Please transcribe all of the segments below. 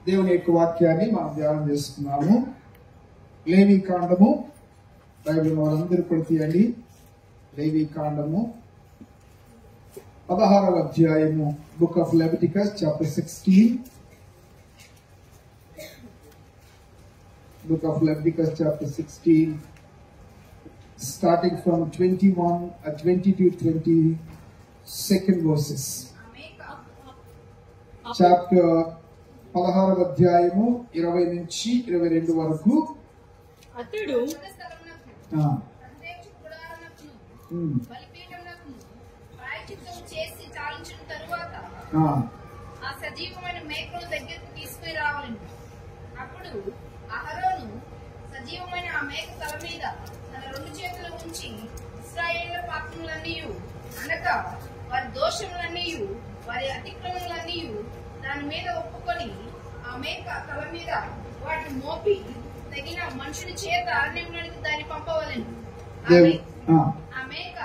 దేవుని యొక్క వాక్యాన్ని మనం ధ్యానం చేసుకున్నాము. లేవి కాండము, బైబిల్ వాళ్ళందరూ కూడా తీయండి. లేవి కాండము 16వ అధ్యాయము, book of Leviticus chapter 16. Book of Leviticus chapter 16, starting from 21 and 22, 22nd verses. Chapter 16వ అధ్యాయము 20 నుంచి 22 వరకు. అతడు చేసి చాలించిన తరువాత ఆ సజీవమైన మేకను దగ్గరకు తీసుకుని రావాలని. అప్పుడు అహరోను సజీవమైన ఆ మేక తల మీద తన 2 చేతులు ఉంచి ఇశ్రాయేలు పాపములన్నీ అనగా వారి దోషములన్నీ వారి అతిక్రమములన్నీ దాని మీద ఒప్పుకొని ఆ మేక తల మీద వాటిని మోపి తగిన మనుషుని చేత అరణ్యంలోనికి దాన్ని పంపవలెను. ఆ మేక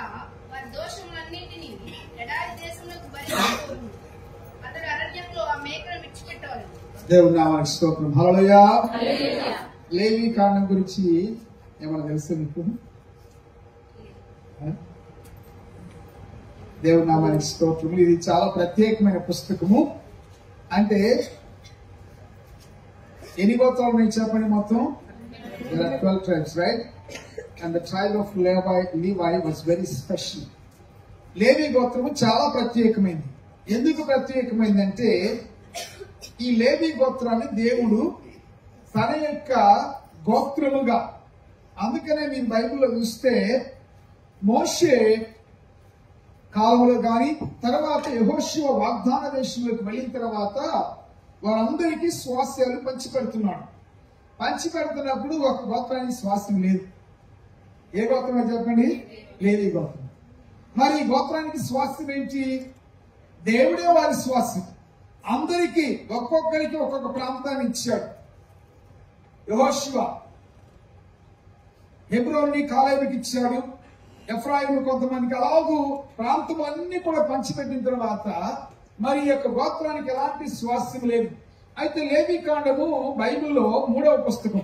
వారి దోషములన్నింటినీ ఎడారి దేశంలోకి భరించుకోను. అతడు అరణ్యంలో ఆ మేకను విడిచిపెట్టవలెను. దేవుని నామానికి స్తోత్రం. హల్లెలూయా. లేవి కాండం గురించి ఏమైనా తెలుసా మీకు? దేవుని నామానికి స్తోత్రం. ఇది చాలా ప్రత్యేకమైన పుస్తకము. అంటే ఎన్ని గోత్రాలు ఉన్నాయి చెప్పండి మొత్తం? There are 12 tribes, right? And the tribe of Levi was very special. లేవి గోత్రము చాలా ప్రత్యేకమైంది. ఎందుకు ప్రత్యేకమైందంటే ఈ లేవి గోత్రాన్ని దేవుడు తన యొక్క గోత్రముగా, అందుకనే మీరు బైబిల్లో చూస్తే మోషే కాలంలో గాని తర్వాత యెహోషువ వాగ్దాన దేశంలోకి వెళ్ళిన తర్వాత వారందరికీ స్వాస్థ్యాలు పంచిపెడుతున్నాడు. పంచిపెడుతున్నప్పుడు ఒక గోత్రానికి స్వాస్థ్యం లేదు. ఏ గోత్రమో చెప్పండి? లేవి గోత్రం. మరి ఈ గోత్రానికి స్వాస్థ్యం ఏంటి? దేవుడే వారి స్వాస్థ్యం. అందరికీ ఒక్కొక్కరికి ఒక్కొక్క ప్రాంతాన్ని ఇచ్చాడు. యెహోషువ హెబ్రోన్ని కాలేబుకి ఇచ్చాడు, ఎఫ్రాయిము కొంతమందికి, అలాగూ ప్రాంతం అన్ని కూడా పంచిపెట్టిన తర్వాత మరి యొక్క గోత్రానికి ఎలాంటి స్వాస్థ్యం లేదు. అయితే లేవి కాండము బైబిల్లో 3వ పుస్తకం.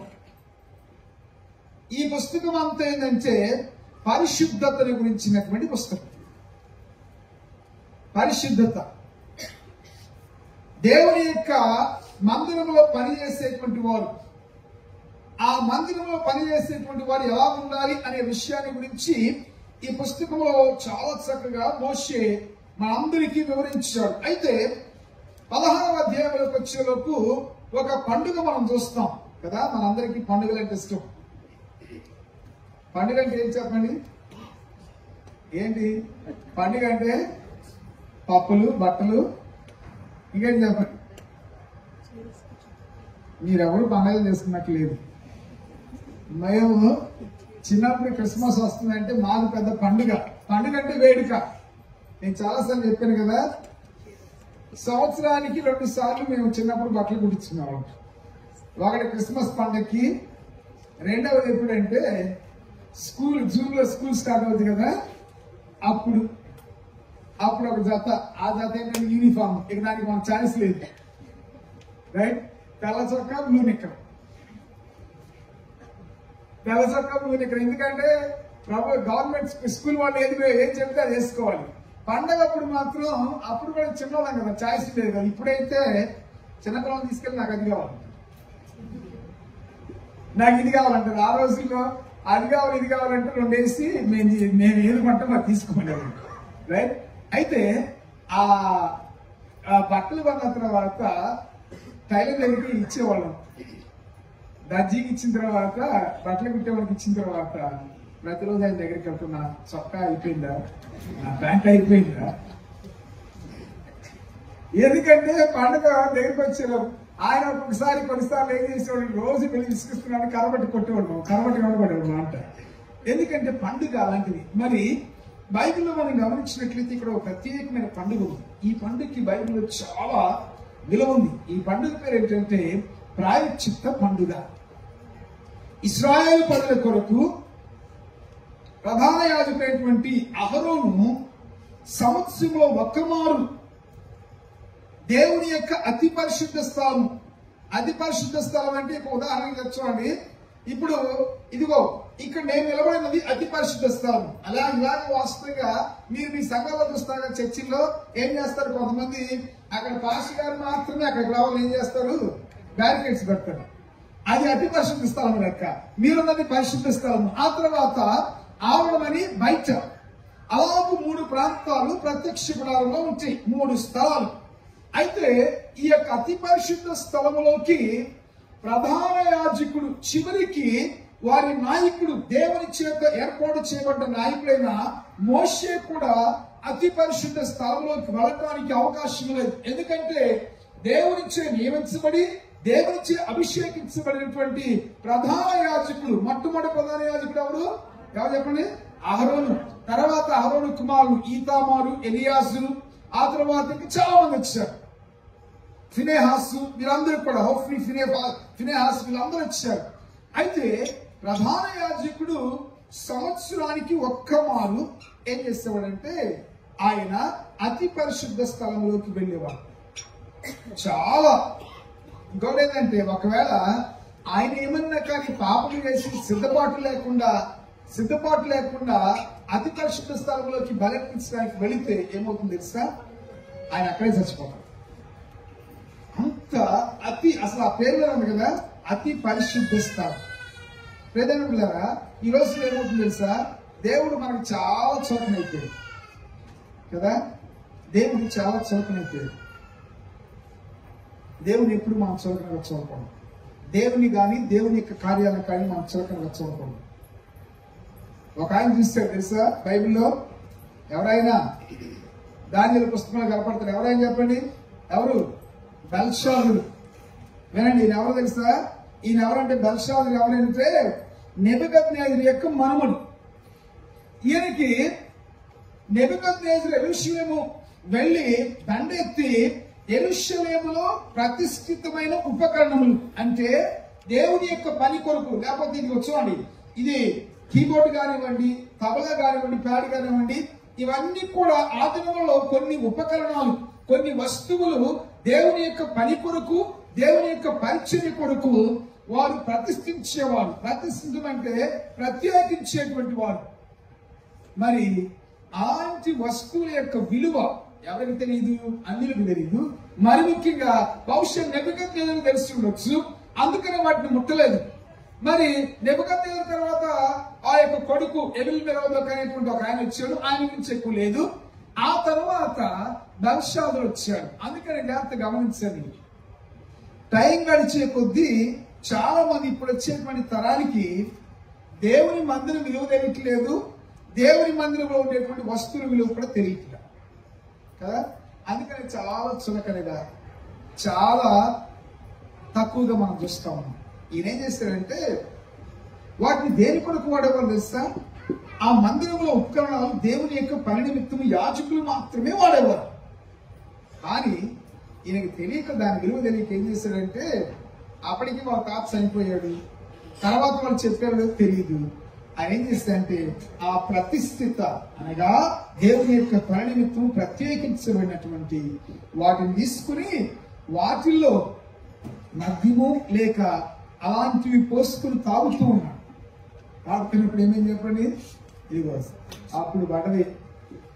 ఈ పుస్తకం అంతా ఏంటంటే పరిశుద్ధతని గురించినటువంటి పుస్తకం. పరిశుద్ధత, దేవుని యొక్క మందిరంలో పనిచేసేటువంటి వారు, ఆ మందిరంలో పనిచేసేటువంటి వారు ఎలా ఉండాలి అనే విషయాన్ని గురించి ఈ పుస్తకంలో చాలా చక్కగా మోషే మనందరికీ వివరించాడు. అయితే 16వ అధ్యాయంలోకి వచ్చేలోపు ఒక పండుగ మనం చూస్తాం కదా. మనందరికీ పండుగలు అంటే ఇష్టం. పండుగ అంటే ఏం చెప్పండి? ఏంటి పండుగ అంటే? పప్పులు, బట్టలు, ఇంకేం చెప్పండి? మీరెవరు పండుగలు చేసుకున్నట్టు లేదు. మేము చిన్నప్పుడు క్రిస్మస్ వస్తుందంటే మాకు పెద్ద పండుగ. పండుగ అంటే వేడుక. నేను చాలాసార్లు చెప్పాను కదా, సంవత్సరానికి 2 సార్లు మేము చిన్నప్పుడు బట్టలు కుట్టించుకున్నాము. ఒకటి క్రిస్మస్ పండుగకి, రెండవది ఎప్పుడంటే జూన్లో స్కూల్ స్టార్ట్ అవుతుంది కదా, అప్పుడు ఒక జత. ఆ జత ఏంటంటే యూనిఫామ్. ఇక దానికి మన ఛాయిస్ లేదు, రైట్? తెల్ల చొక్కా, బ్లూ నిక్కర్. తెల్ల చొక్కా, బ్లూ నిక్కర్. ఎందుకంటే గవర్నమెంట్ స్కూల్ వాళ్ళు ఏం చెప్తే అది వేసుకోవాలి. పండగప్పుడు మాత్రం అప్పుడు కూడా చిన్నవాళ్ళం కదా, ఛాయిస్ లేదు కదా. ఇప్పుడైతే చిన్నపిల్లలు తీసుకెళ్ళి నాకు అది కావాలి, నాకు ఇది కావాలంటారు. ఆ రోజుల్లో అది కావాలి ఇది కావాలంటే 2 వేసి మేము ఏది కొంటాం అది తీసుకోలేదు, రైట్? అయితే ఆ బట్టలు కొన్న తర్వాత టైలర్ దగ్గరికి ఇచ్చేవాళ్ళం. దర్జీకి ఇచ్చిన తర్వాత, బట్టలు కుట్టేవాళ్ళకి ఇచ్చిన తర్వాత ప్రతిరోజు ఆయన దగ్గరికి వెళ్తున్నా, చొక్కా అయిపోయిందా, నా ప్యాంట్ అయిపోయిందా? ఎందుకంటే పండుగ దగ్గరికి వచ్చేవారు. ఆయన ఒక్కొక్కసారి కొన్నిసార్లు ఏం చేసేవాడు, రోజు వెళ్ళి విసిగిస్తున్నాడు, కరబట్టి కొట్టేవాడు, కరబట్టి కనబడేవాడు అంట. ఎందుకంటే పండుగ అలాంటిది. మరి బైబిల్లో మనం గమనించినట్లయితే ఇక్కడ ఒక ప్రత్యేకమైన పండుగ ఉంది. ఈ పండుగకి బైబిల్లో చాలా విలువ ఉంది. ఈ పండుగ పేరు ఏంటంటే ప్రాయశ్చిత్త పండుగ. ఇశ్రాయేలు ప్రజల కొరకు ప్రధాన యాజకుడైనటువంటి అహరోను సంవత్సరంలో ఒక్కమారు దేవుని యొక్క అతి పరిశుద్ధ స్థానం అతి పరిశుద్ధ స్థలం అంటే ఇప్పుడు ఉదాహరణకి చూడండి, ఇప్పుడు ఇదిగో ఇక్కడ నేను నిలబడినది అతి పరిశుద్ధ స్థలం. ఇలాగే వాస్తవంగా మీరు మీ సంఘంలో చూస్తారు కదా, చర్చిల్లో ఏం చేస్తారు, కొంతమంది అక్కడ పాస్టర్ గారు మాత్రమే అక్కడికి రావాలి, ఏం చేస్తారు, బ్యారికేడ్స్ పెడతారు. అది అతి పరిశుద్ధ స్థలం లెక్క. మీరున్నది పరిశుద్ధ స్థలం. ఆ తర్వాత ఆవరణమని బయట అలాగే 3 ప్రాంతాలు ప్రత్యక్ష గుడారంలో ఉంటాయి, 3 స్థలాలు. అయితే ఈ యొక్క అతి పరిశుద్ధ స్థలములోకి ప్రధాన యాజకుడు చివరికి వారి నాయకుడు, దేవుని చేత ఏర్పాటు చేయబడ్డ నాయకుడైన మోషే కూడా అతి పరిశుద్ధ స్థలంలోకి వెళ్ళటానికి అవకాశం లేదు. ఎందుకంటే దేవునిచే నియమించబడి దేవునిచే అభిషేకించబడినటువంటి ప్రధాన యాజకుడు, మొట్టమొదటి ప్రధాన యాజకుడు ఎవరు చెప్పండి, అహరోను. తర్వాత అహరోను కుమారులు ఈతామారు, ఎలియాజరు, ఆ తర్వాత ఇంకా చాలా మంది వచ్చారు, ఫినెహాసు, వీళ్ళందరూ కూడా హోఫ్ని, ఫినెహాసు వీళ్ళందరూ వచ్చారు. అయితే ప్రధాన యాజకుడు సంవత్సరానికి ఒక్కమారు ఏం చేసేవాడంటే ఆయన అతి పరిశుద్ధ స్థలంలోకి వెళ్ళేవాడు. చాలా ఇంకోటి ఏంటంటే, ఒకవేళ ఆయన ఏమన్నా కానీ పాపం చేసి సిద్ధపాటు లేకుండా అతి పరిశుద్ధ స్థలంలోకి బలర్పించడానికి వెళితే ఏమవుతుంది తెలుసా, ఆయన అక్కడే చచ్చిపోతాడు. అంత అసలు ఆ పేరులో ఉంది కదా, అతి పరిశుద్ధ స్థలం. ప్రేదనులారా, ఈ రోజు ఏమవుతుంది తెలుసా, దేవుడు మనకు చాలా చులకనైపోయాడు కదా, దేవుడు చాలా చులకనైపోయాడు. దేవుని ఎప్పుడు మనం చులకనగా చూడకూడదు. దేవుని కానీ దేవుని యొక్క కార్యాలను కానీ మనం చులకనగా చూడకూడదు. ఒక ఆయన చూస్తాడు తెలుసా బైబిల్లో, ఎవరైనా దానియేలు పుస్తకంలో కనపడతారు, ఎవరైనా చెప్పండి, ఎవరు, బెల్షాజరు. వినండి, ఈయన ఎవరు తెలుసా, ఈయన ఎవరంటే బెల్షాజరు ఎవరంటే నెబుకద్నెజరు యొక్క మనముడు. ఈయనకి నెబుకద్నెజరు యెరూషలేము వెళ్ళి దండెత్తి యెరూషలేములో ప్రతిష్ఠితమైన ఉపకరణములు అంటే దేవుని యొక్క పని కొరకు, లేకపోతే ఇది చూడండి, ఇది కీబోర్డ్ కానివ్వండి, తబలా కానివ్వండి, ప్యాడ్ కానివ్వండి, ఇవన్నీ కూడా ఆ దినంలో కొన్ని ఉపకరణాలు, కొన్ని వస్తువులు దేవుని యొక్క పని కొరకు, దేవుని యొక్క పరిచర్య కొరకు వారు ప్రతిష్ఠించేవారు. ప్రతిష్ఠించమంటే ప్రత్యేకించేటువంటి వారు. మరి అలాంటి వస్తువుల యొక్క విలువ ఎవరికి తెలియదు, అన్యులకు తెలియదు. మరి ముఖ్యంగా బహుశా నెబుకద్నెజరుకు తెలిసి ఉండొచ్చు, అందుకనే వాటిని ముట్టలేదు. మరి నెబుకద్నెజరు తర్వాత ఆ యొక్క కొడుకు ఎబిల్మెరోదక్ అనేటువంటి ఒక ఆయన వచ్చాడు, ఆయన గురించి ఎక్కువ లేదు. ఆ తర్వాత బెల్షాజరు వచ్చాడు. అందుకని జాగ్రత్త గమనించండి, టైం గడిచే కొద్దీ చాలా మంది ఇప్పుడు వచ్చేటువంటి తరానికి దేవుని మందిరం విలువ తెలియట్లేదు, దేవుని మందిరంలో ఉండేటువంటి వస్తువుల విలువ కూడా తెలియట్లేదు కదా. అందుకని చాలా చులకనగా, చాలా తక్కువగా మనం చూస్తా ఉన్నాం. ఈయన ఏం చేస్తాడంటే వాటిని దేని కొరకు వాడేవాళ్ళు తెలుసా, ఆ మందిరంలో ఉపకరణాలు దేవుని యొక్క పని నిమిత్తం యాజకులు మాత్రమే వాడేవారు. కానీ ఈయనకి తెలియక, దాని విలువ తెలియక ఏం చేశాడంటే, అప్పటికి వాళ్ళ తాత చనిపోయాడు, తర్వాత వాళ్ళు చెప్పారో తెలియదు. ఆయన ఏం చేస్తాడంటే ఆ ప్రతిష్ఠిత అనగా దేవుని యొక్క పని నిమిత్తం ప్రత్యేకించబడినటువంటి వాటిని తీసుకుని వాటిల్లో మద్యము లేక అలాంటివి పోసుకుని తాగుతూ ఉన్నాడు. తాగుతున్నప్పుడు ఏమేమి చెప్పండి, ఇదిగో అప్పుడు పడ్డది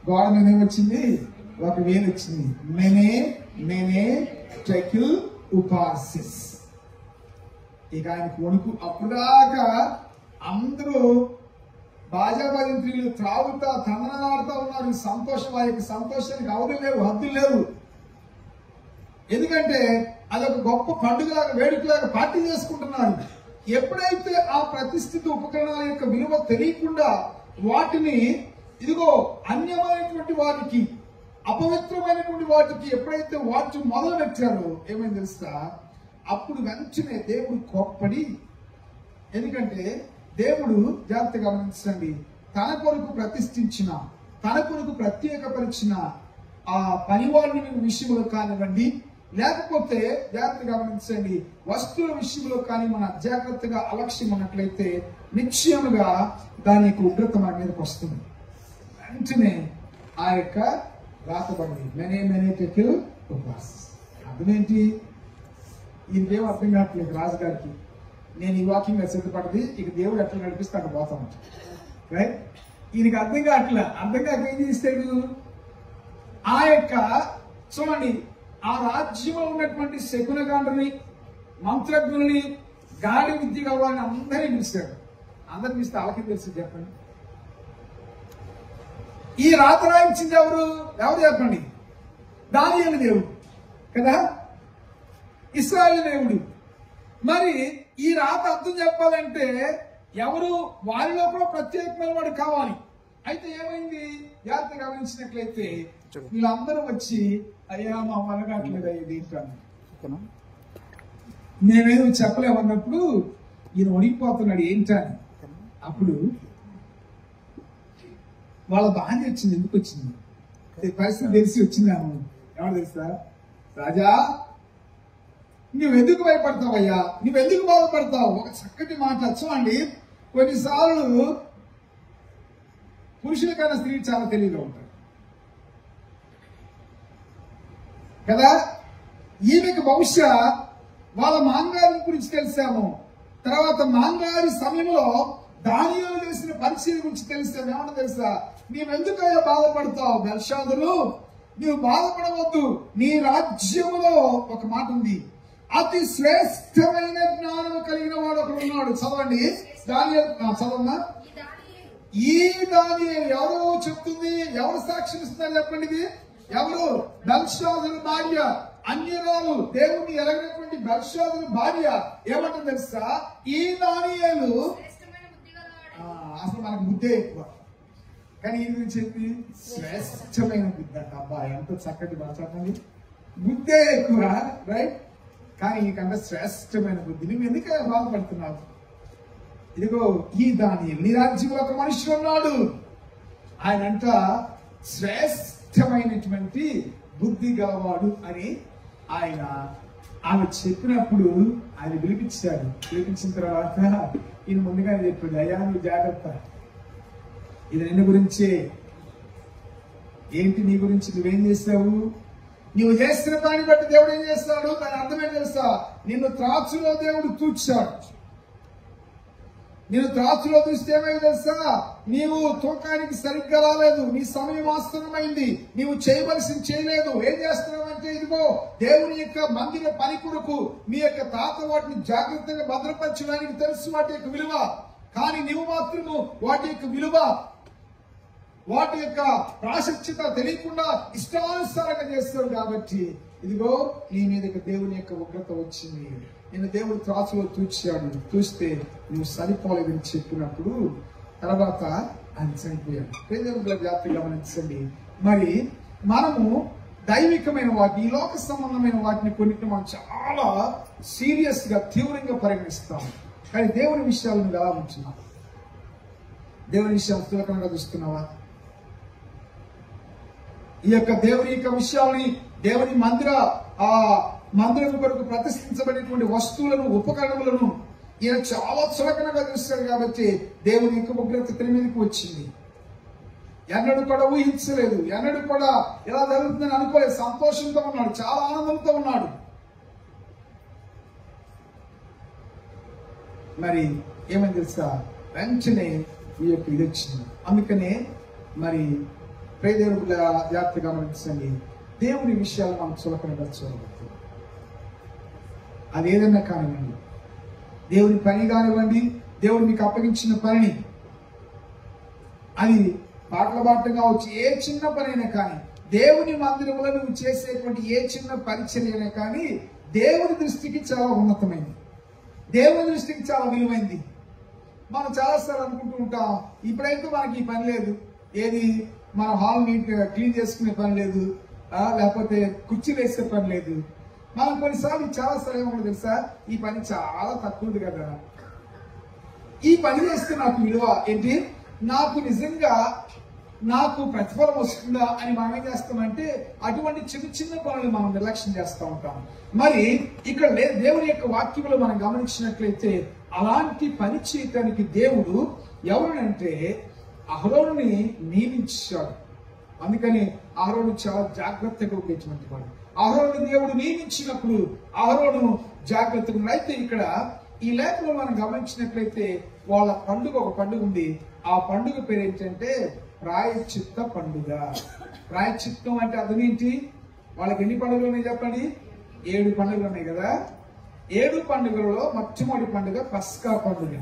గోడ మీద ఏమొచ్చింది, ఒక వేలు వచ్చింది, నేనే టెకిల్ ఉపాసిస్. ఇక ఆయనకు వణుకు. అప్పుడాకా అందరూ బాజాబాజింత్రీలు త్రాగుతా తందనాడుతా ఉన్నారు. సంతోషం, ఆ యొక్క సంతోషానికి అవధులు లేవు, హద్దులు లేవు. ఎందుకంటే అదొక గొప్ప పండుగలాగా, వేడుకలాగా పార్టీ చేసుకుంటున్నారు. ఎప్పుడైతే ఆ ప్రతిష్ఠిత ఉపకరణాల యొక్క విలువ తెలియకుండా వాటిని ఇదిగో అన్యమైనటువంటి వాటికి, అపవిత్రమైనటువంటి వాటికి ఎప్పుడైతే వాటి మొదలు పెట్టారో ఏమైంది తెలుసా, అప్పుడు వెంటనే దేవుడు కోప్పడి, ఎందుకంటే దేవుడు జాగ్రత్త గమనించండి, తన కొరకు ప్రతిష్ఠించిన, తన కొరకు ప్రత్యేకపరిచిన ఆ పనివాళ్ళ విషయంలో కానివ్వండి, లేకపోతే జాగ్రత్త గమనించండి వస్తువుల విషయంలో కానీ మన జాగ్రత్తగా అలక్ష్యం ఉన్నట్లయితే నిశ్చయముగా దాని యొక్క ఉగ్రత మన మీదకి వస్తుంది. వెంటనే ఆ యొక్క రాతబడి మెనే టెకిల్ ఉపాస్. అర్థమేంటి, ఈయనకేం అర్థం కావట్లేదు రాజుగారికి. నేను ఈ వాకింగ్ సిద్ధపడది, ఇక దేవుడు ఎట్లా నడిపిస్తే అక్కడ పోతాం, రైట్? ఈయనకి అర్థం కావట్లే. అర్థం కాక ఏం చేస్తాడు, ఆ యొక్క చూడండి ఆ రాజ్యంలో ఉన్నటువంటి శకునగాండ్రుని, మంత్రజ్ఞుల్ని, గాలి విద్య కావాలని అందరినీ పిలిచాడు. అందరిని పిలిస్తే వాళ్ళకి తెలుసు చెప్పండి. ఈ రాత రాయించింది ఎవరు చెప్పండి? దానియేలు దేవుడు కదా, ఇశ్రాయేలు దేవుడు. మరి ఈ రాత అర్థం చెప్పాలంటే ఎవరు? వారిలో కూడా ప్రత్యేకమైన వాడు కావాలి. అయితే ఏమైంది? జాగ్రత్తగా గమనించినట్లయితే వీళ్ళందరూ వచ్చి అయ్యా మా వల్ల కావట్లేదు అయ్యేది ఏంటని, మేమేదో చెప్పలేమన్నప్పుడు ఈయన వణికిపోతున్నాడు ఏంటని. అప్పుడు వాళ్ళ భార్య వచ్చింది. ఎందుకు వచ్చింది? పరిస్థితి తెలిసి వచ్చిందాము. ఎవరు తెలుసా? రాజా నువ్వెందుకు భయపడతావయ్యా, నువ్వెందుకు బాధపడతావు? ఒక చక్కటి మాట చూడండి. కొన్నిసార్లు పురుషుల కన్నా స్త్రీ చాలా తెలివిగా ఉంటారు కదా. ఈమెకు బహుశా వాళ్ళ మాంగారి గురించి తెలిసాము. తర్వాత మాంగారి సమయంలో దానియేలు చేసిన పరిచయం గురించి తెలిసాము. ఏమన్నా తెలుసా? నీవెందుకయ్యా బాధపడతావు బెల్షాజరు? నీవు బాధపడవద్దు. నీ రాజ్యములో ఒక మాట ఉంది, అతి శ్రేష్టమైన జ్ఞానము కలిగిన వాడు ఒకడు ఉన్నాడు. చదవండి దానియేలు, చదవమ్మా. ఈ దానియేలు ఎవరు చెప్తుంది? ఎవరు సాక్ష్యం ఇస్తున్నారు చెప్పండి? ఇది ఎవరు? బెల్షాజరు భార్య, అన్యరాలు, దేవుణ్ణి ఎరగినటువంటి బెల్షాజరు భార్య ఏమంటుంది తెలుసా? ఈ దానియేలు అసలు మనకు బుద్ధే ఎక్కువ, కానీ ఈ గురించి చెప్పి శ్రేష్టమైన బుద్ధి అంట. అబ్బా ఎంత చక్కటి మాట్లాడండి. బుద్ధే ఎక్కువ, రైట్? కానీ నీకంటే శ్రేష్టమైన బుద్ధి. నువ్వు ఎందుకు బాధపడుతున్నావు? ఇదిగో ఈ దానియేలు, నీ రాజ్యంలో ఒక మనిషి ఉన్నాడు. ఆయన అంట శ్రేష్టమైనటువంటి బుద్ధి గలవాడు అని ఆయన ఆమె చెప్పినప్పుడు ఆయన పిలిపించాడు. పిలిపించిన తర్వాత ఈయన ముందుగానే చెప్పాడు, అయ్యా నువ్వు జాగ్రత్త, ఇది నిన్ను గురించే. ఏంటి నీ గురించి? నువ్వేం చేస్తావు? నువ్వు చేస్తున్న దాన్ని బట్టి దేవుడు ఏం చేస్తాడు? దాని అర్థం ఏం చేస్తా? నిన్ను త్రాచులో దేవుడు తూచాడు. నేను త్రాచులో చూస్తే ఏమైంది తెలుసా? నీవు తూకానికి సరిగ్గా రాలేదు, నీ సమయం వాస్తవమైంది, నీవు చేయవలసింది చేయలేదు. ఏం చేస్తున్నావంటే ఇదిగో దేవుని యొక్క మందిర పని కొరకు మీ యొక్క తాత వాటిని జాగ్రత్తగా భద్రపరచడానికి తెలుసు వాటి యొక్క విలువ, కానీ నీవు మాత్రము వాటి యొక్క విలువ, వాటి యొక్క ప్రాశస్త్యత తెలియకుండా ఇష్టానుసారంగా చేస్తాడు. కాబట్టి ఇదిగో నీ మీదకి దేవుని యొక్క ఉగ్రత వచ్చింది. నేను దేవుడు త్రాసులో తూచాడు, చూస్తే నువ్వు సరిపోలేదని చెప్పినప్పుడు తర్వాత ఆయన చనిపోయాడు. పేదల జాగ్రత్తగా గమనించండి. మరి మనము దైవికమైన వాటిని, ఈ లోక సంబంధమైన వాటిని కొన్నిటిని మనం చాలా సీరియస్ గా తీవ్రంగా పరిగణిస్తాం. కానీ దేవుని విషయాలను ఎలా ఉంచున్నాం? దేవుని విషయాలు స్థూలకంగా చూస్తున్నావా? ఈ యొక్క దేవుని యొక్క విషయాలని, దేవుని మందిరం కొరకు ప్రతిష్ఠించబడినటువంటి వస్తువులను, ఉపకరణములను ఈయన చాలా చులకనగా చూస్తాడు. కాబట్టి దేవుని యొక్క ఉగ్రత తన మీదకి వచ్చింది. ఎన్నడూ కూడా ఊహించలేదు, ఎన్నడూ కూడా ఎలా జరుగుతుందని అనుకోలేదు. సంతోషంతో ఉన్నాడు, చాలా ఆనందంతో ఉన్నాడు. మరి ఏమని తెలుసా? వెంటనే ఈ యొక్క ఇది వచ్చింది. అందుకనే మరి ప్రియదేవుడు జాగ్రత్తగా గమనించండి. దేవుని విషయాలు మనం చులకనగా చూడవద్దు. అది ఏదన్నా కానివ్వండి, దేవుని పని కానివ్వండి, దేవుడు మీకు అప్పగించిన పనిని, అది పాటల పాటలు కావచ్చు, ఏ చిన్న పనైనా కానీ, దేవుని మందిరంలో నువ్వు చేసేటువంటి ఏ చిన్న పరిచర్య అయినా కానీ దేవుని దృష్టికి చాలా ఉన్నతమైంది, దేవుని దృష్టికి చాలా విలువైంది. మనం చాలాసార్లు అనుకుంటూ ఉంటాం, ఇప్పుడైతే మనకి ఈ పని లేదు, ఏది మన హాల్ నీట్ గా క్లీన్ చేసుకునే పని లేదు, లేకపోతే కుర్చీలు వేసే పని లేదు. మనం కొన్నిసార్లు చాలాసార్లు ఏమన్నా తెలుసా? ఈ పని చాలా తక్కువది కదా, ఈ పని చేస్తే నాకు విలువ ఏంటి, నాకు నిజంగా నాకు ప్రతిఫలం వస్తుందా అని మనం ఏం చేస్తామంటే అటువంటి చిన్న చిన్న పనులు మనం నిర్లక్ష్యం చేస్తూ ఉంటాం. మరి ఇక్కడ దేవుని యొక్క వాక్యంలో మనం గమనించినట్లయితే అలాంటి పని చేయటానికి దేవుడు ఎవరినంటే అహరోనుని నియమించాడు. అందుకని అహరోను చాలా జాగ్రత్తగా ఉండేటువంటి వాడు. అహరోను దేవుడు నియమించినప్పుడు అహరోను జాగ్రత్తగా ఉన్నారు. అయితే ఇక్కడ ఈ లేఖలో మనం గమనించినట్లయితే వాళ్ళ పండుగ, ఒక పండుగ ఉంది. ఆ పండుగ పేరు ఏంటంటే ప్రాయశ్చిత్త పండుగ. ప్రాయశ్చిత్తం అంటే అర్థం ఏంటి? వాళ్ళకి ఎన్ని పండుగలు ఉన్నాయి చెప్పండి? 7 పండుగలు ఉన్నాయి కదా. 7 పండుగలలో మొట్టమొదటి పండుగ పస్కా పండుగ.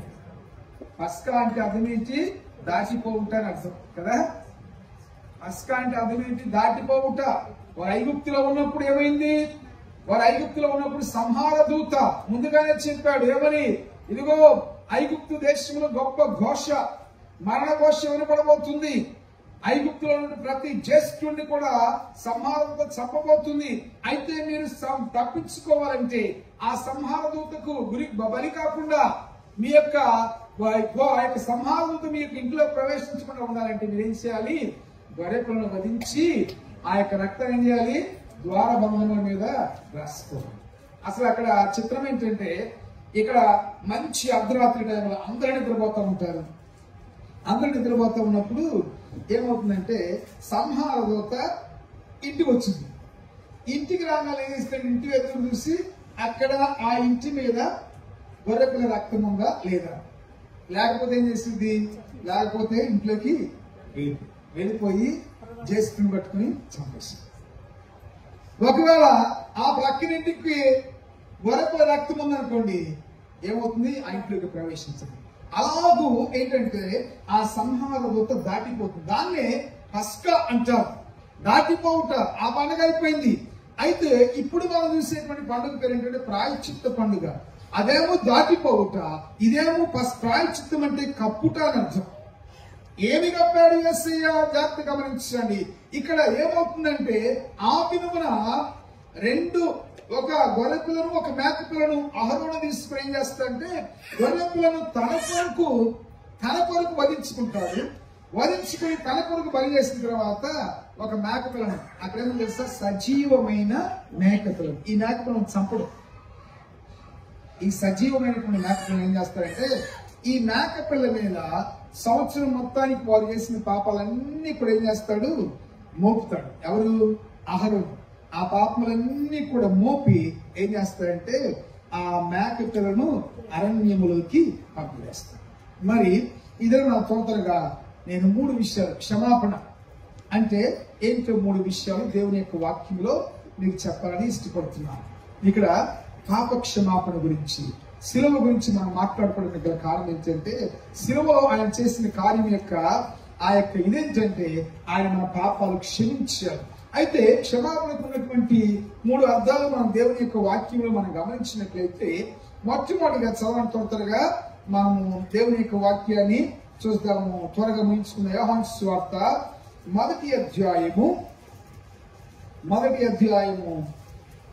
పస్కా అంటే అర్థం ఏంటి? దాటిపోవుట అని అర్థం కదా. పస్కా అంటే అర్థం ఏంటి? దాటిపోవుట. వారు ఐగుప్తులో ఉన్నప్పుడు ఏమైంది? వారు ఐగుప్తులో ఉన్నప్పుడు సంహార దూత ముందుగానే చెప్పాడు ఏమని? ఇదిగో ఐగుప్తు దేశంలో గొప్ప ఘోష, మరణ ఘోష వినపడబోతుంది. ఐగుప్తులో నుండి ప్రతి జ్యేష్ఠుడిని కూడా సంహారంతో చంపబోతుంది. అయితే మీరు తప్పించుకోవాలంటే ఆ సంహార దూతకు బలి కాకుండా మీ యొక్క సంహార దూత మీ యొక్క ఇంట్లో ప్రవేశించకుండా ఉండాలంటే మీరేం చేయాలి? గొర్రెలను వధించి ఆ యొక్క రక్తం ఏం చేయాలి? ద్వారబంధముల మీద రాసుకోవాలి. అసలు అక్కడ చిత్రం ఏంటంటే, ఇక్కడ మంచి అర్ధరాత్రి టైంలో అందరూ నిద్రపోతూ ఉంటారు. అందరూ నిద్రపోతూ ఉన్నప్పుడు ఏమవుతుందంటే సంహార దూత ఇంటికి వచ్చింది. ఇంటికి రాగానే ఏం చేస్తాడు? ఇంటి ఎదురు చూసి అక్కడ ఆ ఇంటి మీద గొర్రెపిల్ల రక్తం ఉందా లేదా, లేకపోతే ఏం చేసింది? లేకపోతే ఇంట్లోకి వెళ్ళిపోయి జ్యేష్ఠుని పట్టుకుని చంపేసింది. ఒకవేళ ఆ పక్కనింటికి గొర్రెపిల్ల రక్తం ఉందనుకోండి, ఏమవుతుంది? ఆ ఇంట్లోకి ప్రవేశించండి. అలాగూ ఏంటంటే ఆ సంహార దూత దాటిపోతుంది. దాన్నే పస్కా అంటారు, దాటిపోవుట. ఆ పండుగ అయిపోయింది. అయితే ఇప్పుడు మనం చూసేటువంటి పండుగ పేరు ఏంటంటే ప్రాయశ్చిత్త పండుగ. అదేమో దాటిపోవుట, ఇదేమో ప్రాయశ్చిత్తం అంటే కప్పుట అని అర్థం. ఏమి కప్పాడు యేసయ్య? జాగ్రత్త గమనించండి. ఇక్కడ ఏమవుతుందంటే ఆ దినమున ఒక గొర్రెపిల్లను, ఒక మేకపిల్లను అహరోను తీసుకుని ఏం చేస్తాడంటే గొర్రెపిల్లను తన కొరకు వధించుకుంటాడు. వధించుకుని తన కొరకు బలి చేసిన తర్వాత ఒక మేకపిల్లను, అక్కడ ఏమో తెలుసా? సజీవమైన మేకపిల్లను. ఈ మేకపిల్లను చంపడు. ఈ సజీవమైనటువంటి మేకపిల్లను ఏం చేస్తారంటే ఈ మేకపిల్ల మీద సంవత్సరం మొత్తానికి వారు చేసిన పాపాలన్నీ కూడా ఏం చేస్తాడు? మోపుతాడు. ఎవరు? అహరోను. ఆ పాపములన్నీ కూడా మోపి ఏం చేస్తాడంటే ఆ మేకపిల్లను అరణ్యములోకి పంపివేస్తాడు. మరి ఇదే నా తొందరగా నేను 3 విషయాలు, క్షమాపణ అంటే ఏంటో 3 విషయాలు దేవుని యొక్క వాక్యంలో మీకు చెప్పాలని ఇష్టపడుతున్నాను. ఇక్కడ పాప క్షమాపణ గురించి, శిలువ గురించి మనం మాట్లాడుకోవడానికి గల కారణం ఏంటంటే శిలువలో ఆయన చేసిన కార్యం యొక్క ఆ యొక్క ఇదేంటంటే ఆయన మన పాపాలు క్షమించారు. అయితే క్షమాపణకు ఉన్నటువంటి 3 అర్థాలు మనం దేవుని యొక్క వాక్యంలో మనం గమనించినట్లయితే, మొట్టమొదటిగా చదవడం త్వరగా మనము దేవుని యొక్క వాక్యాన్ని చూద్దాము. త్వరగా ముగించుకున్న యోహాను సువార్త 1వ అధ్యాయము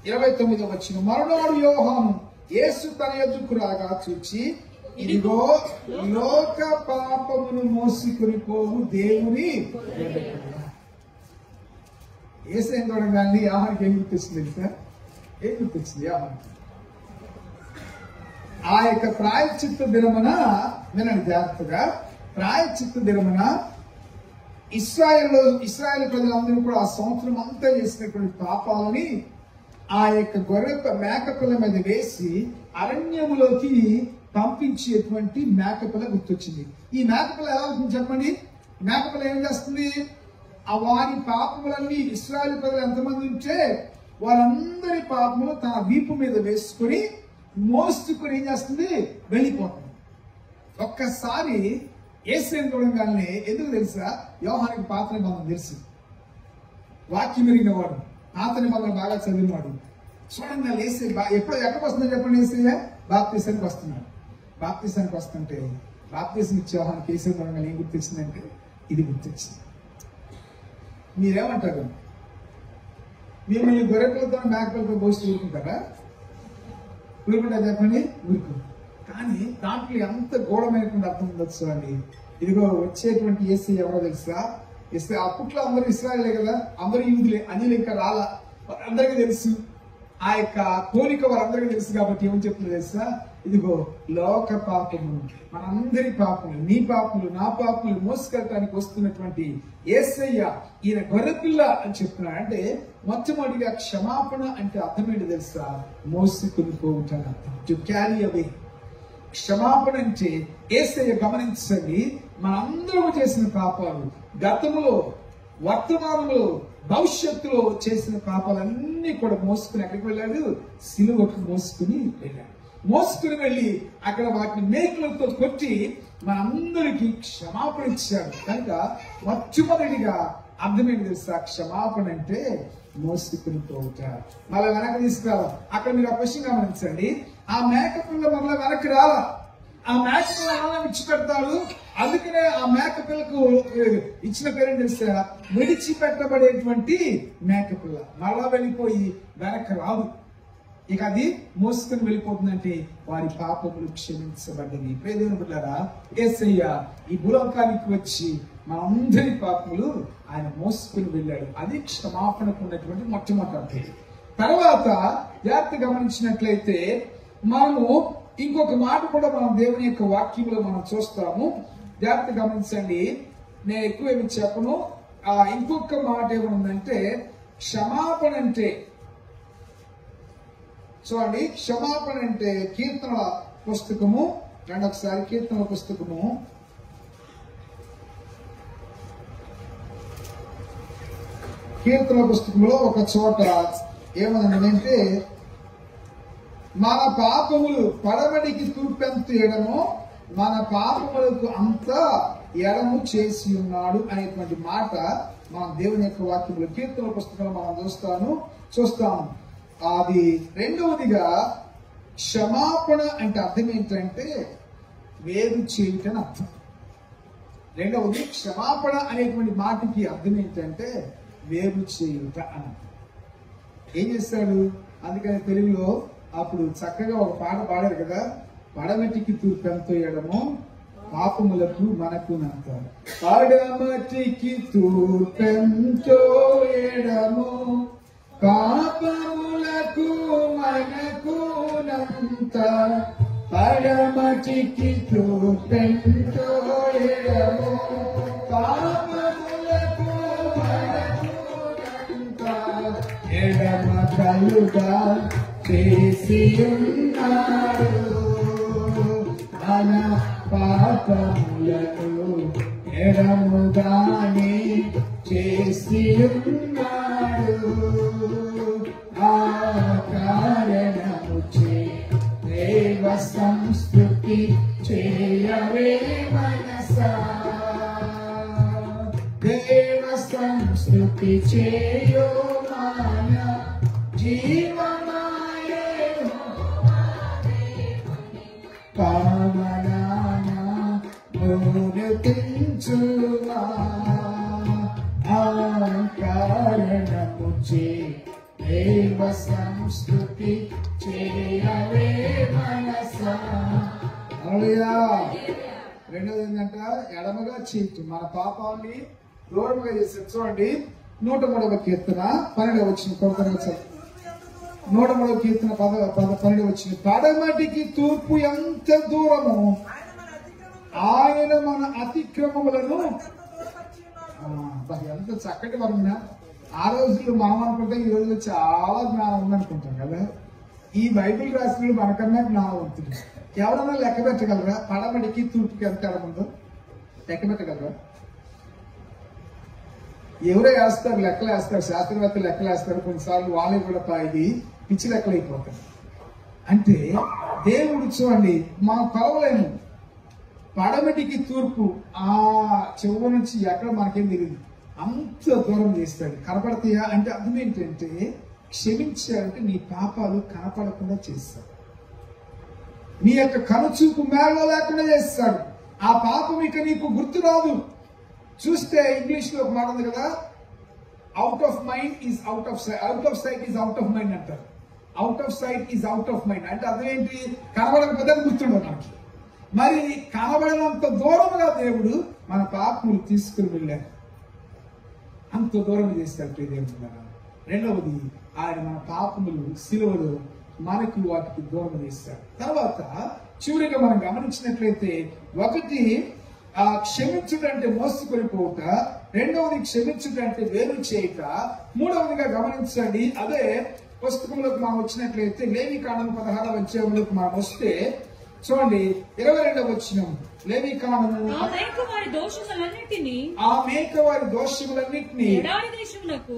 29వ వచనం. మరునాడు యోహాను యేసు తన యొద్దకు రాగా చూచి, ఇదిగో లోక పాపమును మోసుకుని పోవు దేవుని యేసు ఏం చూడండి. యోహానుకి ఏం గుర్తొచ్చింది తెలుసా? ఏం గుర్తొచ్చింది యోహానుకి? ఆ యొక్క ప్రాయశ్చిత్త దినమున, వినండి జాగ్రత్తగా, ప్రాయశ్చిత్త దినమున ఇశ్రాయేలు ప్రజలందరూ కూడా ఆ సంవత్సరం అంతా చేసినటువంటి పాపాలని ఆ యొక్క మేకపిల్ల మీద వేసి అరణ్యములోకి పంపించేటువంటి మేకపిల్ల గుర్తొచ్చింది. ఈ మేకపిల్ల ఎలా ఉంటుంది చెప్పండి? మేకపిల్ల ఏం చేస్తుంది? ఆ వారి పాపములన్నీ ఇశ్రాయేలు ప్రజలు ఎంతమంది ఉంటే వారందరి పాపములు తన వీపు మీద వేసుకుని మోసుకుని ఏం చేస్తుంది? వెళ్ళిపోతుంది. ఒక్కసారి యేసుని చూడంగానే, ఎందుకు తెలుసా? యోహానుకి పాత నిబంధన తెలుసు, వాక్యం ఎరిగిన వాడు, పాత నిబంధన బాగా చదివినవాడు. చూడండి యేసు ఎక్కడికి వస్తుందో చెప్పండి. యేసయ్య బాప్తీసానికి వస్తున్నాడు. బాప్తీసానికి వస్తుంటే బాప్తీసం ఇచ్చే యోహానుకి యేసుని చూడంగానే ఏం గుర్తొచ్చిందంటే ఇది గుర్తొచ్చింది. మీరేమంటారు? మిమ్మల్ని గొర్రెపిల్లతో మేకపిల్లతో పోసి ఊరుకుంటారా? ఊరుకుంటా చెప్పండి? ఊరుకుంటారు. కానీ దాంట్లో ఎంత గోడమైనటువంటి అర్థం ఉండొచ్చు అండి. ఇదిగో వచ్చేటువంటి యేసయ్య ఎవరో తెలుసా? అప్పట్లో అందరూ ఇశ్రాయేలే కదా, అందరూ యూదులే, అన్యులు ఇంకా రాలా, అందరికీ తెలుసు. ఆ యొక్క పోలిక వారందరికీ తెలుసు కాబట్టి ఏమని చెప్తుంది తెలుసా? ఇదిగో లోక పాపము, మనందరి పాపములు, నీ పాపములు నా పాపములు మోసుకెళ్ళటానికి వస్తున్నటువంటి యేసయ్య ఈయన గొర్రెపిల్ల అని చెప్తున్నాడు. అంటే మొట్టమొదటిగా క్షమాపణ అంటే అర్థం ఏంటి తెలుసా? మోసుకుని పోవుటాను అర్థం, టు క్యారీ అవే. క్షమాపణ అంటే యేసయ్య గమనించండి, మనందరూ చేసిన పాపాలు, గతములో, వర్తమానంలో, భవిష్యత్తులో చేసిన పాపాలన్నీ కూడా మోసుకుని ఎక్కడికి వెళ్ళాడు? సిలువకు మోసుకుని వెళ్ళాడు. మోసుకుని వెళ్ళి అక్కడ వాటిని మేకులతో కొట్టి మనందరికీ క్షమాపణ ఇచ్చాడు. కనుక మొట్టమొదటిగా అర్థమైంది తెలుసా? క్షమాపణ అంటే మోసుకుని పోవుట. మళ్ళీ వెనక్కి తీసుకురావాలి. అక్కడ మీరు ఆ క్వశ్చన్ గమనించండి. ఆ మేకపిల్ల మళ్ళీ వెనక్కి రాలా. ఆ మేకపిల్ల వల్ల విడిచిపెడతాడు. అందుకనే ఆ మేకపిల్లకు ఇచ్చిన పేరు తెలుసా? విడిచిపెట్టబడేటువంటి మేకపిల్ల. మళ్ళా వెళ్ళిపోయి వెనక్కి రాదు. ఇక అది మోసుకుని వెళ్ళిపోతుందంటే వారి పాపములు క్షమించబడ్డవి. ప్రియదేవుని బిడ్డలారా, యేసయ్య ఈ భూలోకానికి వచ్చి మనందరి పాపములు ఆయన మోసుకుని వెళ్ళాడు. అది క్షమాపణకు ఉన్నటువంటి మొట్టమొదటి. తర్వాత జాగ్రత్త గమనించినట్లయితే మనము ఇంకొక మాట కూడా మనం దేవుని యొక్క వాక్యంలో మనం చూస్తాము. జాగ్రత్త గమనించండి, నేను ఎక్కువ ఏమి చెప్పను. ఇంకొక మాట ఏమనుందంటే క్షమాపణ అంటే, చూడండి, క్షమాపణ అంటే కీర్తనల పుస్తకము, రెండొకసారి కీర్తనల పుస్తకము, కీర్తనల పుస్తకంలో ఒక చోట ఏమనంటే, మన పాపములు పడమటికి తూర్పెంత ఎడమో మన పాపములకు అంత ఎడము చేసి ఉన్నాడు అనేటువంటి మాట మనం దేవుని యొక్క వాక్యములు కీర్తనల పుస్తకంలో మనం చూస్తాము. అది రెండవదిగా క్షమాపణ అంటే అర్థం ఏంటంటే వేరు చేయుట అని అర్థం. రెండవది క్షమాపణ అనేటువంటి మాటకి అర్థం ఏంటంటే వేరు చేయుట అని అర్థం. ఏం చేస్తాడు? అందుకని తెలుగులో అప్పుడు చక్కగా ఒక పాట పాడారు కదా, పడమటికి తూర్పెంతో ఎడమో పాపములకు మనకు నంత. పడమటికి తూర్పెంతో ఎడమో పాపములకు మనకు నంత. పడమటికి తూర్పెంతో ఎడమో పాపములకు మనకు నంత. ఎడమ కలుగా చేసి ఉన్నాడు మన పాపములను, ఎడముగానే చేసి ఉన్నాడు. ఆ కారణముచే దేవ సంస్తుతి చేయవే మనసా, దేవ సంస్తుతి చేయో మన జీవమాయే పావనాన మూర్తించువా. ఆ కారణముచే దేవ సంస్తుతి చేయవే మనసా. హల్లెలూయా. రెండోది ఏంటంట? ఎడమగా చీటు, మన పాపాన్ని దూరముగా చేశారు. చూడండి, 103వ కీర్తన 12వ వచనం కొరత. 103వ కీర్తన 12వ వచనం. పడమటికి తూర్పు ఎంత దూరము ఆయన మన అతిక్రమములను. ఎంత చక్కటి వర్ణన. ఆ రోజుల్లో మనం అనుకుంటాం, ఈ రోజుల్లో చాలా జ్ఞానం ఉందనుకుంటాం కదా. ఈ బైబిల్ రాసిన మనకన్నా జ్ఞానవంతుడు. ఎవరన్నా లెక్క పెట్టగలరా? పడమటికి తూర్పుకి ఎంత ఎడముందో లెక్క పెట్టగలరా? ఎవరో వేస్తారు, లెక్కలు వేస్తారు, శాస్త్రవేత్తలు లెక్కలు వేస్తారు. కొన్నిసార్లు వాళ్ళే కూడా ఇది పిచ్చి లెక్కలు అయిపోతారు. అంటే దేవుడు చూడండి, మనం కొలవలేము. పడమటికి తూర్పు ఆ చివరి నుంచి ఎక్కడ మనకేం తెలియదు, అంత దూరం చేస్తాడు. కనపడతాయా అంటే అర్థం ఏంటంటే క్షమించాలంటే నీ పాపాలు కనపడకుండా చేస్తాడు. నీ యొక్క కనుచూపు మేళ లేకుండా చేస్తాడు. ఆ పాపం ఇక నీకు గుర్తు రాదు. చూస్తే ఇంగ్లీష్ లో ఒక మాట ఉంది కదా, out of mind is out of sight, out of sight is out of mind అంటారు. Out of sight is out of mind అంటే అదేంటి? కనబడకపోతే గుర్తుండవు మనకి. మరి కనబడినంత దూరంగా దేవుడు మన పాపములు తీసుకుని వెళ్ళారు. అంత దూరం చేస్తాడు దేవుడు. రెండవది ఆయన మన పాపములు సిలువలో మనకు వాటికి దూరం చేశాడు. తర్వాత చివరిగా మనం గమనించినట్లయితే, ఒకటి క్షమించుడంటే మోసుకొని పోవుట, రెండవది క్షమించుడంటే వేరు చేయట, మూడవదిగా గమనించండి. అదే పుస్తకంలోకి మనం వచ్చినట్లయితే లేవికాండం 16వ అధ్యాయంలోకి మనం వస్తే చూడండి 22వ వచనం. లేవికాండము ఆ మేక వారి దోషములన్నిటినీ ఎడారి దేశమునకు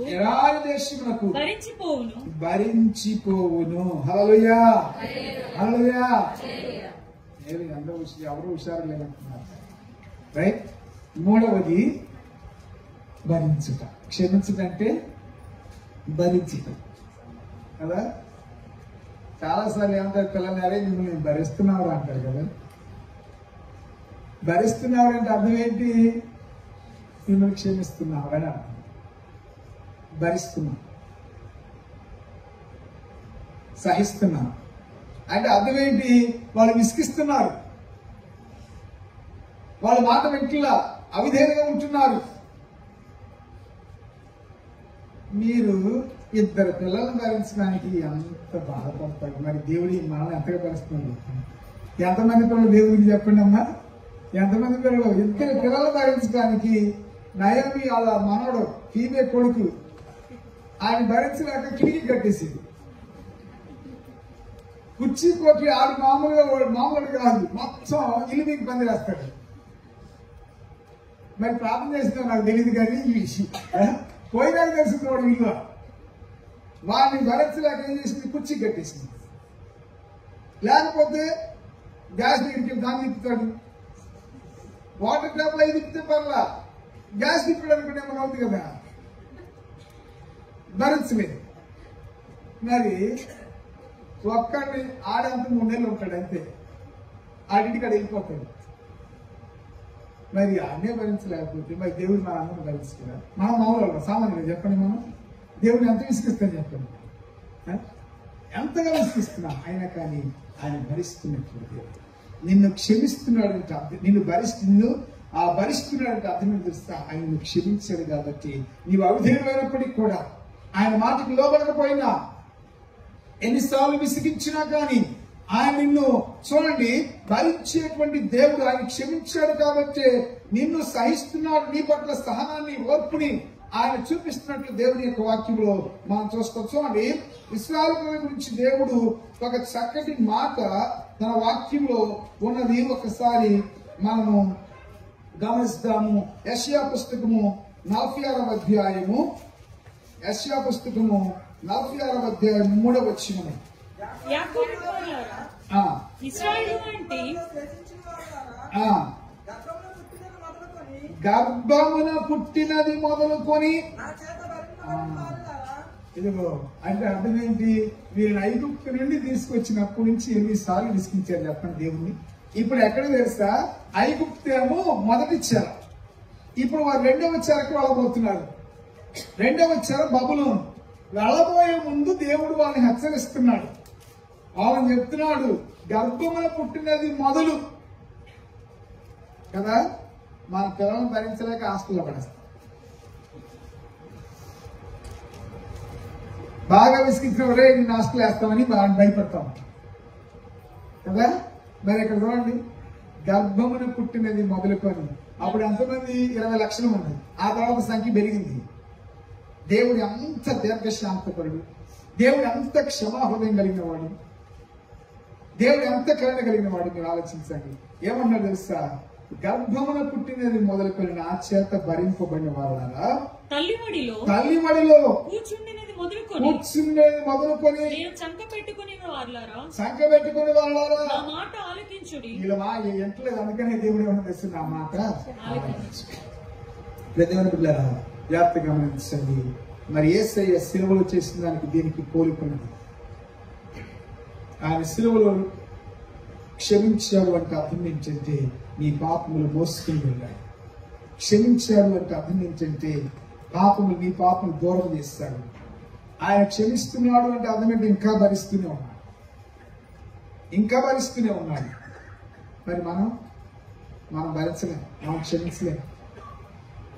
భరించిపోవును. హల్లెలూయా, హల్లెలూయా. ఎవరు హుషారు లేదంటున్నారు, రైట్? మూడవది భరించుట. క్షమించుటంటే భరించుట కదా. చాలాసార్లు ఏమంటారు పిల్లల్ని, అరే మిమ్మల్ని భరిస్తున్నారు అంటారు కదా. భరిస్తున్నారు అంటే అర్థం ఏంటి? మిమ్మల్ని క్షమిస్తున్నావు అని అర్థం. భరిస్తున్నావు, సహిస్తున్నావు అంటే అర్థం ఏంటి? వాళ్ళు విసిగిస్తున్నారు, వాళ్ళ మాట వెంటలా అవిధేయంగా ఉంటున్నారు. మీరు ఇద్దరు పిల్లలను భరించడానికి ఎంత బాధపడతారు. మరి దేవుడి మనల్ని ఎంతగా భరిస్తున్నాడు? ఎంతమంది పిల్లలు దేవుడికి చెప్పండి అమ్మా, ఎంతమంది పిల్లలు? ఇద్దరు పిల్లలు భరించడానికి నయోమి వాళ్ళ మనవడు ఫీమే కొడుకు ఆయన భరించలేక కిటికీ కట్టేసింది. కుర్చీ కొట్టి ఆడు మామూలుగా కాదు, మొత్తం ఇల్లు మీకు పని చేస్తాడు. మరి ప్రార్థన చేసినా నాకు తెలియదు కానీ ఈ విషయం పోయినాక తెలిసింది. వాడు ఇల్లు వాడిని భరించలేక ఏం చేసింది? కుర్చీ కట్టేసింది. లేకపోతే గ్యాస్ దగ్గరికి దాన్ని తిప్పుతాడు, వాటర్ ట్యాప్ అయి తిప్పితే పర్లా, గ్యాస్ తిప్పడం అనుకుంటే ఏమైనా అవుతుంది కదా, భరించలేదు. మరి ఒక్కడిని ఆడంత 3 నెలలు ఉంటాడు అంతే, ఆడింటికాడ వెళ్ళిపోతాడు. మరి అన్నే భరించలేకపోతే మరి దేవుడు మన అందరం భరించుకున్నారు. మనం మామూలు సామాన్యంగా చెప్పండి, మనం దేవుడిని ఎంత విసిగిస్తాం చెప్పండి, ఎంతగా విసిగిస్తున్నాం. అయినా కానీ ఆయన భరిస్తున్నట్లు దేవుడు నిన్ను క్షమిస్తున్నాడంటే నిన్ను భరిస్తున్నాడంటే అర్థం తెలుస్తా. ఆయన క్షమించాడు కాబట్టి నీవు అవిధేయుడైనప్పటికీ కూడా, ఆయన మాటకు లోబడకపోయినా, ఎన్నిసార్లు విసిగించినా కానీ ఆయన నిన్ను చూడండి భరించేటువంటి దేవుడు. ఆయన క్షమించాడు కాబట్టి నిన్ను సహిస్తున్నాడు. నీ పట్ల సహనాన్ని, ఓర్పుని ఆయన చూపిస్తున్నట్లు దేవుని యొక్క వాక్యంలో మనం చూస్తాం. చూడండి, ఇశ్రాయేలు గురించి దేవుడు ఒక చక్కటి మాట తన వాక్యంలో ఉన్నది. ఒకసారి మనము గమనిస్తాము. యెషయా పుస్తకము 46వ అధ్యాయము, యెషయా పుస్తకము 46వ అధ్యాయం 3వ వచనము. గర్భమున పుట్టినది మొదలుకొని ఇదిగో అంటే అర్థం ఏంటి? వీరిని ఐగుప్తు నుండి తీసుకొచ్చినప్పటి నుంచి ఎన్నిసార్లు విసిగించారు చెప్పండి దేవుణ్ణి. ఇప్పుడు ఎక్కడ తెలుసా? ఐగుప్తు ఏమో మొదటి చెర, ఇప్పుడు వారు 2వ చెరకు వెళ్ళబోతున్నారు. 2వ చెర బబులోను. వెళ్ళబోయే ముందు దేవుడు వాళ్ళని హెచ్చరిస్తున్నాడు. వాళ్ళని చెప్తున్నాడు, గర్భమున పుట్టినది మొదలు కదా. మన పిల్లలను భరించలేక హాస్టల్లో పడేస్తాం. బాగా విసిగించినవరే నేను హాస్టల్ వేస్తామని బాగా భయపడతాం కదా. మరి ఇక్కడ చూడండి, గర్భమున పుట్టినది మొదలుకొని అప్పుడు ఎంతమంది? 20 లక్షలు ఉన్నది. ఆ తర్వాత సంఖ్య పెరిగింది. దేవుడు అంత దీర్ఘశాంతపరుడు, దేవుడు అంత క్షమాహృదయం కలిగిన వాడు, దేవుడు ఎంత కరుణ కలిగిన వాడు. మీరు ఆలోచించండి. ఏమన్నా తెలుసా? గర్భమున పుట్టినది మొదలుకొని నా చేత భరింపబడిన వాళ్ళ తల్లిమడిలో కూర్చుండేది మొదలుకొని సంఖ పెట్టుకుని వాళ్ళారా మాట ఆలకించుడి. ఇలా ఎంటలేదు. అందుకనే దేవుడు ఏమన్నా తెలుసు, నా మాట దేవుని బిడ్డలారా జాగ్రత్తగా గమనించండి. మరి యేసయ్య సిలువలో చేసిన దానికి దీనికి పోలికున్నది. ఆయన సిలువలో క్షమించాడు అంటే అర్థం ఏంటంటే నీ పాపములు మోసుకుని వెళ్ళాడు. క్షమించాడు అంటే అర్థం ఏంటంటే నీ పాపములు దూరం చేస్తాడు. ఆయన క్షమిస్తున్నాడు అంటే అర్థం ఏంటి? ఇంకా భరిస్తూనే ఉన్నాడు. మరి మనం భరించలేం, మనం క్షమించలేం.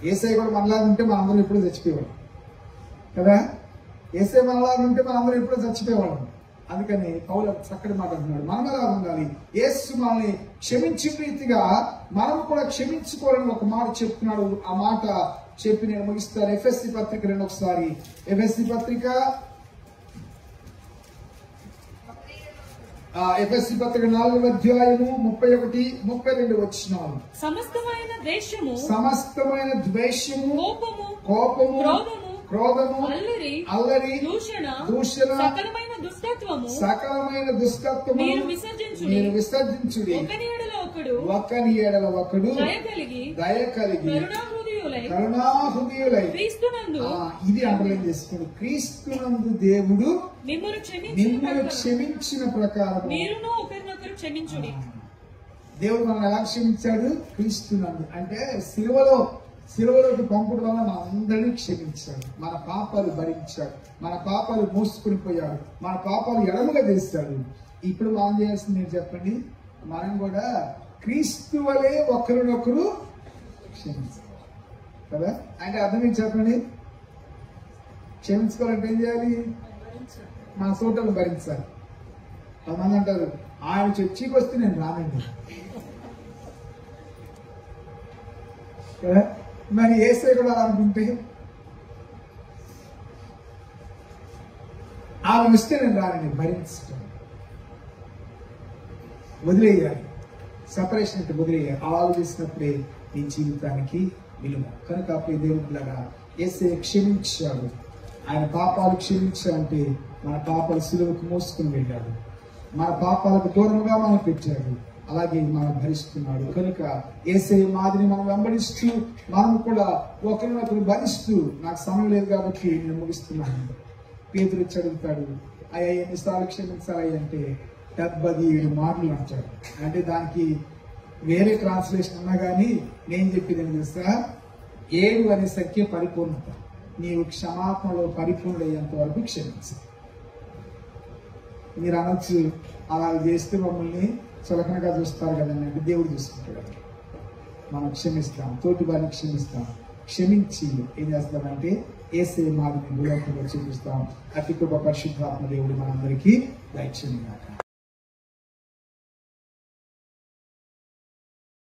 యేసయ్య కూడా మనలాగా ఉంటే మనందరం ఎప్పుడూ చచ్చిపోయేవాడు కదా. ఏసే మనలాగా ఉంటే మనందరం ఎప్పుడో చచ్చిపోయేవాళ్ళం. అందుకని పౌలు చక్కటి మాట అంటున్నాడు, మనం ఎలా ఉండాలి? యేసు మనల్ని క్షమించిన రీతిగా మనం కూడా క్షమించుకోవాలని ఒక మాట చెప్తున్నాడు. ఆ మాట చెప్పి నేను ముగిస్తాను. ఎఫెసీ పత్రిక రెండు ఒకసారి. ఎఫెసీ పత్రిక 4వ అధ్యాయము 31, 32 వచనాలు. సమస్తమైన ద్వేషము, కోపము, క్రోధము, అల్లరి, దూషణ, సకలమైన దుష్టత్వము మీరు విసర్జించుడి. ఒకని ఎడల ఒకడు దయ కలిగి కరుణాహృదయులై. ఇది అండర్లైన్ చేసుకోండి. క్రీస్తునందు దేవుడు మిమ్మల్ని క్షమించిన ప్రకారం దేవుడు మనం ఎలా క్షమించాడు? క్రీస్తునందు అంటే సిలువలోకి పంపడం వల్ల మన అందరినీ క్షమించాడు. మన పాపాలు భరించాడు, మన పాపాలు మోసుకుని పోయాడు, మన పాపాలు ఎడముగా చేస్తాడు. ఇప్పుడు మనం చేయాల్సింది ఏంటి చెప్పండి? మనం కూడా క్రీస్తు వలె ఒకరినొకరు క్షమించాలి కదా. అంటే అర్థం ఏంటి చెప్పండి? క్షమించుకోవాలంటే ఏం చేయాలి? మన సోటలు భరించాలి. కొంతమంది అంటారు, ఆయన చర్చికి వస్తే నేను రానండి కదా. మరి ఏసై కూడా అనుకుంటే ఆమె వస్తే నేను రానండి, భరించడం వదిలేయాలి. సపరేషన్ అంటే వదిలేయాలి. అలా చేసినప్పుడే నీ జీవితానికి విలువ. కనుక అప్పుడు దేవుడిలాగా ఏసై క్షమించాడు. ఆయన పాపాలు క్షమించాలంటే మన పాపాలు సిలువకు మోసుకుని వెళ్ళాడు, మన పాపాలకు దూరంగా మనం పెట్టాడు, అలాగే మనం భరిస్తున్నాడు. కనుక యేసయ్య మాదిరి మనం వెంబడిస్తూ మనం కూడా ఒకరినొకరు భరిస్తూ, నాకు సమయం లేదు కాబట్టి నేను ముగిస్తున్నాను. పేతురు చదువుతాడు, అయ్యా ఎన్నిసార్లు క్షమించాలి అంటే 77 మార్లు అంటాడు. అంటే దానికి వేరే ట్రాన్స్లేషన్ ఉన్నా కానీ నేను చెప్పేది ఏం చేస్తా, 7 అనే సంఖ్య పరిపూర్ణత. నీవు క్షమాపణలో పరిపూర్ణయ్యేంత వరకు క్షమించాలి. మీరు అనొచ్చు, అలా చేస్తే మమ్మల్ని చులకనగా చూస్తారు కదండి అంటే దేవుడు చూసుకుంటాడు. మనం క్షమిస్తాం, తోటి వారిని క్షమిస్తాం. క్షమించి ఏం చేస్తామంటే యేసయ్య మాదిరిని లోకంలో చూపిస్తాం. అతి కృప పరిశుద్ధాత్మ దేవుడు మనందరికీ దయచేయను గాక.